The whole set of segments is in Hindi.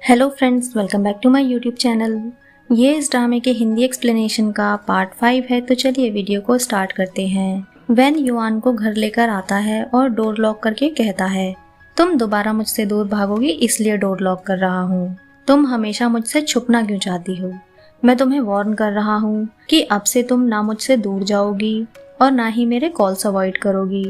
Hello friends, welcome back to my YouTube channel. ये इस ड्रामे के हिंदी एक्सप्लेनेशन का पार्ट 5 है, तो चलिए वीडियो को स्टार्ट करते हैं। वैन युआन को घर लेकर आता है और डोर लॉक करके कहता है, तुम दोबारा मुझसे दूर भागोगी इसलिए डोर लॉक कर रहा हूँ। तुम हमेशा मुझसे छुपना क्यों चाहती हो? मैं तुम्हें वार्न कर रहा हूँ कि अब से तुम ना मुझसे दूर जाओगी और ना ही मेरे कॉल्स अवॉइड करोगी।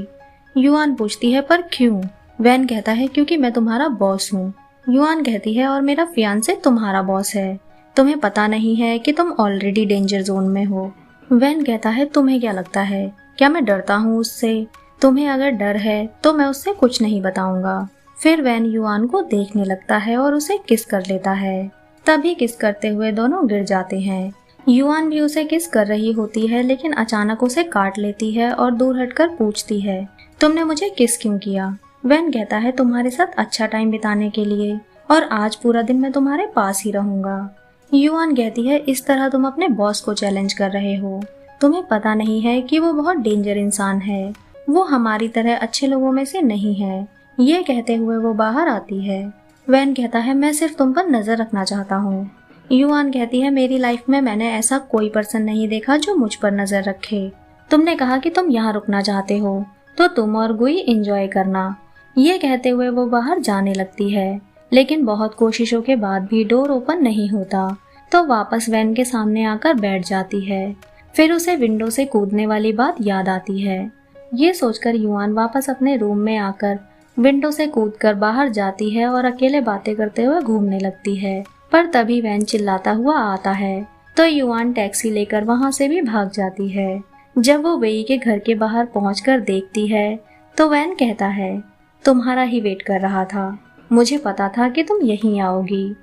युआन पूछती है, पर क्यों? वैन कहता है, क्योंकि मैं तुम्हारा बॉस हूँ। युआन कहती है, और मेरा फियांसे तुम्हारा बॉस है। तुम्हें पता नहीं है कि तुम ऑलरेडी डेंजर जोन में हो। वैन कहता है, तुम्हें क्या लगता है, क्या मैं डरता हूँ उससे? तुम्हें अगर डर है तो मैं उससे कुछ नहीं बताऊंगा। फिर वैन युआन को देखने लगता है और उसे किस कर लेता है। तभी किस करते हुए दोनों गिर जाते हैं। युआन भी उसे किस कर रही होती है, लेकिन अचानक उसे काट लेती है और दूर हटकर पूछती है, तुमने मुझे किस क्यों किया? वैन कहता है, तुम्हारे साथ अच्छा टाइम बिताने के लिए, और आज पूरा दिन मैं तुम्हारे पास ही रहूंगा। युआन कहती है, इस तरह तुम अपने बॉस को चैलेंज कर रहे हो। तुम्हें पता नहीं है कि वो बहुत डेंजर इंसान है। वो हमारी तरह अच्छे लोगों में से नहीं है। ये कहते हुए वो बाहर आती है। वैन कहता है, मैं सिर्फ तुम पर नजर रखना चाहता हूँ। युआन कहती है, मेरी लाइफ में मैंने ऐसा कोई पर्सन नहीं देखा जो मुझ पर नजर रखे। तुमने कहा कि तुम यहाँ रुकना चाहते हो, तो तुम और गुई एंजॉय करना। ये कहते हुए वो बाहर जाने लगती है, लेकिन बहुत कोशिशों के बाद भी डोर ओपन नहीं होता, तो वापस वैन के सामने आकर बैठ जाती है। फिर उसे विंडो से कूदने वाली बात याद आती है। ये सोचकर युआन वापस अपने रूम में आकर विंडो से कूदकर बाहर जाती है और अकेले बातें करते हुए घूमने लगती है। पर तभी वैन चिल्लाता हुआ आता है, तो युआन टैक्सी लेकर वहां से भी भाग जाती है। जब वो वेई के घर के बाहर पहुंचकर देखती है, तो वैन कहता है, तुम्हारा ही वेट कर रहा था, मुझे पता था कि तुम यहीं आओगी,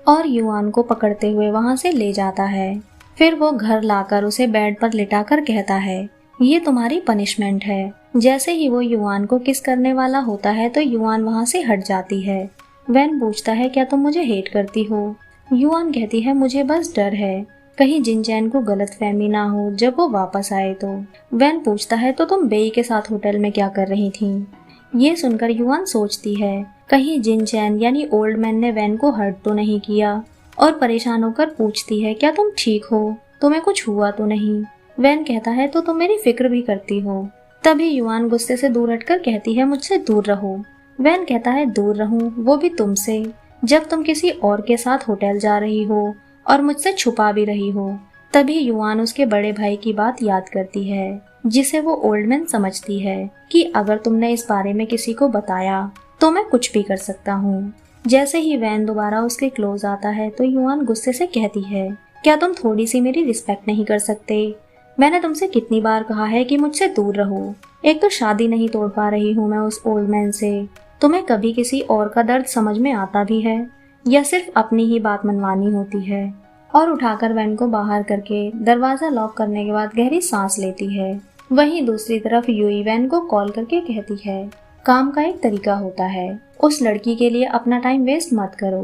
और युआन को पकड़ते हुए वहां से ले जाता है। फिर वो घर लाकर उसे बेड पर लिटाकर कहता है, ये तुम्हारी पनिशमेंट है। जैसे ही वो युआन को किस करने वाला होता है, तो युआन वहां से हट जाती है। वैन पूछता है, क्या तुम मुझे हेट करती हो? युआन कहती है, मुझे बस डर है, कहीं जिनचैन को गलतफहमी ना हो जब वो वापस आए तो। वैन पूछता है, तो तुम बेई के साथ होटल में क्या कर रही थी? ये सुनकर युआन सोचती है, कहीं जिनचैन यानी ओल्ड मैन ने वैन को हर्ट तो नहीं किया, और परेशान होकर पूछती है, क्या तुम ठीक हो? तुम्हें कुछ हुआ तो नहीं? वैन कहता है, तो तुम मेरी फिक्र भी करती हो। तभी युआन गुस्से से दूर हटकर कहती है, मुझसे दूर रहो। वैन कहता है, दूर रहूं, वो भी तुमसे, जब तुम किसी और के साथ होटल जा रही हो और मुझसे छुपा भी रही हो। तभी युआन उसके बड़े भाई की बात याद करती है, जिसे वो ओल्ड मैन समझती है कि अगर तुमने इस बारे में किसी को बताया तो मैं कुछ भी कर सकता हूँ। जैसे ही वैन दोबारा उसके क्लोज आता है, तो युआन गुस्से से कहती है, क्या तुम थोड़ी सी मेरी रिस्पेक्ट नहीं कर सकते? मैंने तुमसे कितनी बार कहा है कि मुझसे दूर रहो। एक तो शादी नहीं तोड़ पा रही हूँ मैं उस ओल्ड मैन से। तुम्हें कभी किसी और का दर्द समझ में आता भी है, या सिर्फ अपनी ही बात मनवानी होती है? और उठाकर वैन को बाहर करके दरवाजा लॉक करने के बाद गहरी सांस लेती है। वहीं दूसरी तरफ युई वैन को कॉल करके कहती है, काम का एक तरीका होता है, उस लड़की के लिए अपना टाइम वेस्ट मत करो।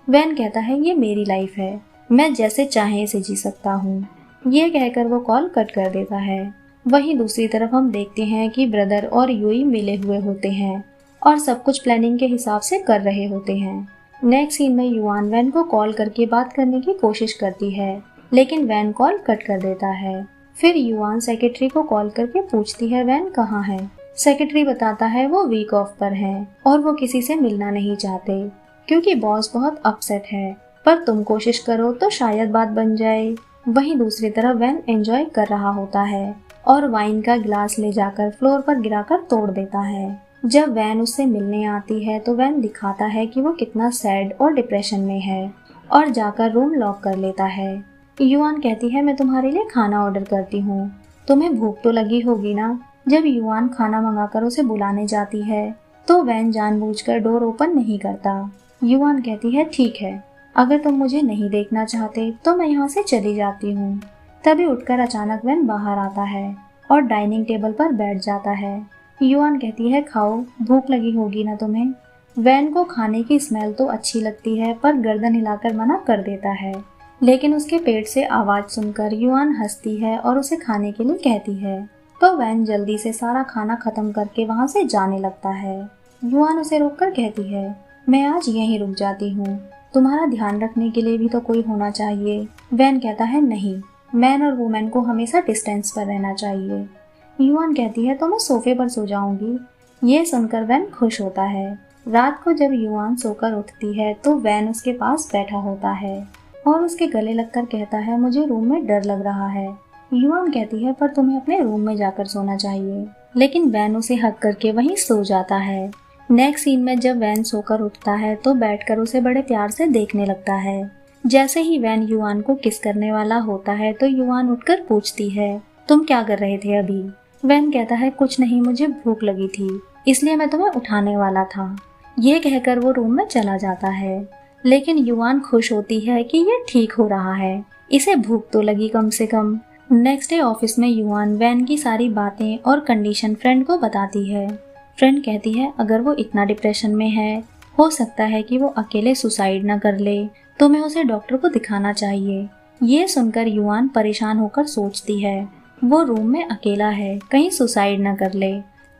वैन कहता है, ये मेरी लाइफ है, मैं जैसे चाहे इसे जी सकता हूँ। ये कहकर वो कॉल कट कर देता है। वहीं दूसरी तरफ हम देखते हैं कि ब्रदर और युई मिले हुए होते हैं और सब कुछ प्लानिंग के हिसाब से कर रहे होते हैं। नेक्स्ट सीन में युआन वैन को कॉल करके बात करने की कोशिश करती है, लेकिन वैन कॉल कट कर देता है। फिर युआन सेक्रेटरी को कॉल करके पूछती है, वैन कहाँ है? सेक्रेटरी बताता है, वो वीक ऑफ पर है और वो किसी से मिलना नहीं चाहते क्योंकि बॉस बहुत अपसेट है, पर तुम कोशिश करो तो शायद बात बन जाए। वहीं दूसरी तरफ वैन एंजॉय कर रहा होता है और वाइन का गिलास ले जाकर फ्लोर पर गिराकर तोड़ देता है। जब वैन उससे मिलने आती है, तो वैन दिखाता है कि वो कितना सैड और डिप्रेशन में है और जाकर रूम लॉक कर लेता है। युआन कहती है, मैं तुम्हारे लिए खाना ऑर्डर करती हूँ, तुम्हें भूख तो लगी होगी ना? जब युआन खाना मंगाकर उसे बुलाने जाती है, तो वैन जानबूझकर डोर ओपन नहीं करता। युआन कहती है, ठीक है, अगर तुम मुझे नहीं देखना चाहते तो मैं यहाँ से चली जाती हूँ। तभी उठकर अचानक वैन बाहर आता है और डाइनिंग टेबल पर बैठ जाता है। युआन कहती है, खाओ, भूख लगी होगी ना तुम्हें? वैन को खाने की स्मेल तो अच्छी लगती है, पर गर्दन हिलाकर मना कर देता है, लेकिन उसके पेट से आवाज सुनकर युआन हंसती है और उसे खाने के लिए कहती है। तो वैन जल्दी से सारा खाना खत्म करके वहां से जाने लगता है। युआन उसे रोककर कहती है, मैं आज यहीं रुक जाती हूँ, तुम्हारा ध्यान रखने के लिए भी तो कोई होना चाहिए। वैन कहता है नहीं, मैन और वुमेन को हमेशा डिस्टेंस पर रहना चाहिए। युआन कहती है तो मैं सोफे पर सो जाऊंगी। ये सुनकर वैन खुश होता है। रात को जब युआन सोकर उठती है तो वैन उसके पास बैठा होता है और उसके गले लगकर कहता है मुझे रूम में डर लग रहा है। युआन कहती है पर तुम्हें अपने रूम में जाकर सोना चाहिए, लेकिन वैन उसे हक करके वहीं सो जाता है। नेक्स्ट सीन में जब वैन सोकर उठता है तो बैठकर उसे बड़े प्यार से देखने लगता है। जैसे ही वैन युआन को किस करने वाला होता है तो युआन उठकर पूछती है तुम क्या कर रहे थे अभी? वैन कहता है कुछ नहीं, मुझे भूख लगी थी इसलिए मैं तुम्हें उठाने वाला था। ये कहकर वो रूम में चला जाता है, लेकिन युआन खुश होती है कि ये ठीक हो रहा है, इसे भूख तो लगी कम से कम। नेक्स्ट डे ऑफिस में युआन वैन की सारी बातें और कंडीशन फ्रेंड को बताती है। फ्रेंड कहती है अगर वो इतना डिप्रेशन में है, हो सकता है कि वो अकेले सुसाइड न कर ले, तुम्हें उसे डॉक्टर को दिखाना चाहिए। ये सुनकर युआन परेशान होकर सोचती है वो रूम में अकेला है, कहीं सुसाइड न कर ले,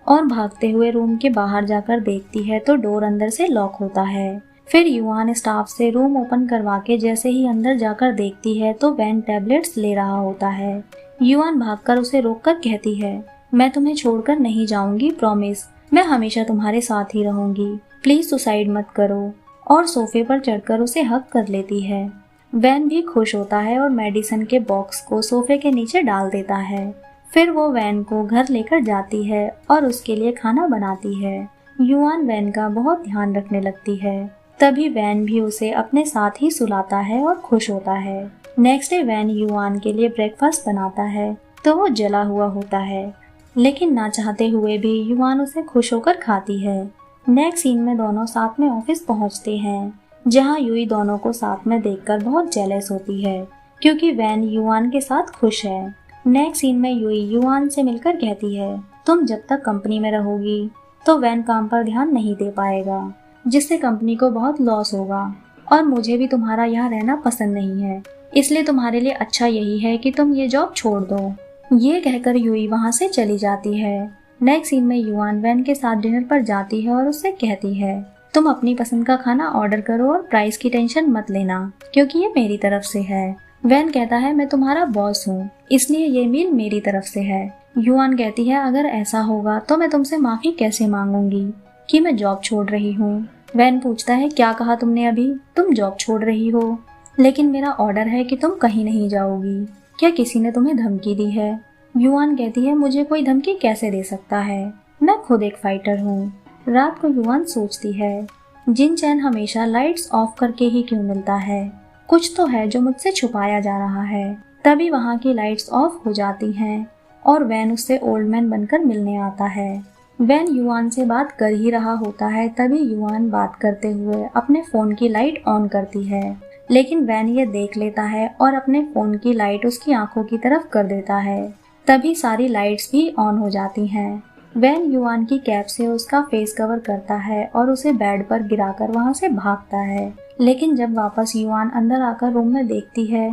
और भागते हुए रूम के बाहर जाकर देखती है तो डोर अंदर से लॉक होता है। फिर युआन स्टाफ से रूम ओपन करवा के जैसे ही अंदर जाकर देखती है तो वैन टैबलेट्स ले रहा होता है। युआन भागकर उसे रोककर कहती है मैं तुम्हें छोड़कर नहीं जाऊंगी, प्रॉमिस, मैं हमेशा तुम्हारे साथ ही रहूंगी, प्लीज सुसाइड मत करो, और सोफे पर चढ़कर उसे हक कर लेती है। वैन भी खुश होता है और मेडिसिन के बॉक्स को सोफे के नीचे डाल देता है। फिर वो वैन को घर लेकर जाती है और उसके लिए खाना बनाती है। युआन वैन का बहुत ध्यान रखने लगती है। तभी वैन भी उसे अपने साथ ही सुलाता है और खुश होता है। नेक्स्ट डे वैन युआन के लिए ब्रेकफास्ट बनाता है तो वो जला हुआ होता है, लेकिन ना चाहते हुए भी युआन उसे खुश होकर खाती है। नेक्स्ट सीन में दोनों साथ में ऑफिस पहुंचते हैं, जहां युई दोनों को साथ में देखकर बहुत जेलस होती है क्योंकि वैन युआन के साथ खुश है। नेक्स्ट सीन में युई युआन से मिलकर कहती है तुम जब तक कंपनी में रहोगी तो वैन काम पर ध्यान नहीं दे पाएगा, जिससे कंपनी को बहुत लॉस होगा, और मुझे भी तुम्हारा यहाँ रहना पसंद नहीं है, इसलिए तुम्हारे लिए अच्छा यही है कि तुम ये जॉब छोड़ दो। ये कहकर युई वहाँ से चली जाती है। नेक्स्ट सीन में युआन वैन के साथ डिनर पर जाती है और उससे कहती है तुम अपनी पसंद का खाना ऑर्डर करो और प्राइस की टेंशन मत लेना क्योंकि ये मेरी तरफ से है। वैन कहता है मैं तुम्हारा बॉस हूँ, इसलिए ये मील मेरी तरफ से है। युआन कहती है अगर ऐसा होगा तो मैं तुमसे माफी कैसे मांगूंगी कि मैं जॉब छोड़ रही हूँ। वैन पूछता है क्या कहा तुमने अभी? तुम जॉब छोड़ रही हो, लेकिन मेरा ऑर्डर है कि तुम कहीं नहीं जाओगी, क्या किसी ने तुम्हें धमकी दी है? युआन कहती है मुझे कोई धमकी कैसे दे सकता है, मैं खुद एक फाइटर हूँ। रात को युआन सोचती है जिन चैन हमेशा लाइट्स ऑफ करके ही क्यों मिलता है, कुछ तो है जो मुझसे छुपाया जा रहा है। तभी वहाँ की लाइट्स ऑफ हो जाती हैं और वैन उससे ओल्ड मैन बनकर मिलने आता है। वैन युआन से बात कर ही रहा होता है, तभी युआन बात करते हुए अपने फोन की लाइट ऑन करती है, लेकिन वैन ये देख लेता है और अपने फोन की लाइट उसकी आंखों की तरफ कर देता है। तभी सारी लाइट्स भी ऑन हो जाती हैं। वैन युआन की कैप से उसका फेस कवर करता है और उसे बेड पर गिराकर वहाँ से भागता है, लेकिन जब वापस युआन अंदर आकर रूम में देखती है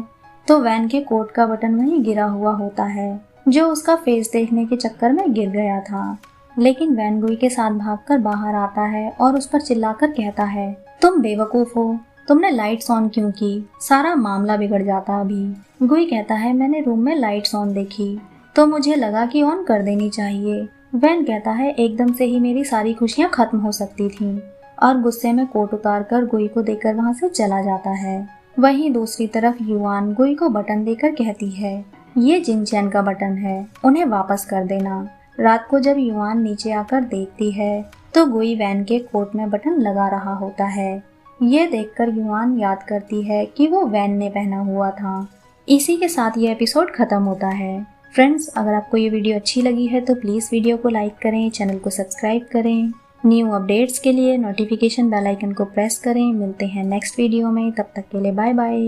तो वैन के कोट का बटन वहीं गिरा हुआ होता है, जो उसका फेस देखने के चक्कर में गिर गया था। लेकिन वैन गुई के साथ भागकर बाहर आता है और उस पर चिल्लाकर कहता है तुम बेवकूफ हो, तुमने लाइट्स ऑन क्यों की, सारा मामला बिगड़ जाता अभी। गुई कहता है मैंने रूम में लाइट्स ऑन देखी तो मुझे लगा कि ऑन कर देनी चाहिए। वैन कहता है एकदम से ही मेरी सारी खुशियाँ खत्म हो सकती थीं, और गुस्से में कोट उतार कर गुई को देकर वहाँ से चला जाता है। वहीं दूसरी तरफ युआन गुई को बटन देकर कहती है ये जिन चैन का बटन है, उन्हें वापस कर देना। रात को जब युआन नीचे आकर देखती है तो गुई वैन के कोट में बटन लगा रहा होता है। ये देखकर युआन याद करती है कि वो वैन ने पहना हुआ था। इसी के साथ ये एपिसोड खत्म होता है। फ्रेंड्स, अगर आपको ये वीडियो अच्छी लगी है तो प्लीज़ वीडियो को लाइक करें, चैनल को सब्सक्राइब करें। न्यू अपडेट्स के लिए नोटिफिकेशन बेल आइकन को प्रेस करें। मिलते हैं नेक्स्ट वीडियो में, तब तक के लिए बाय बाय।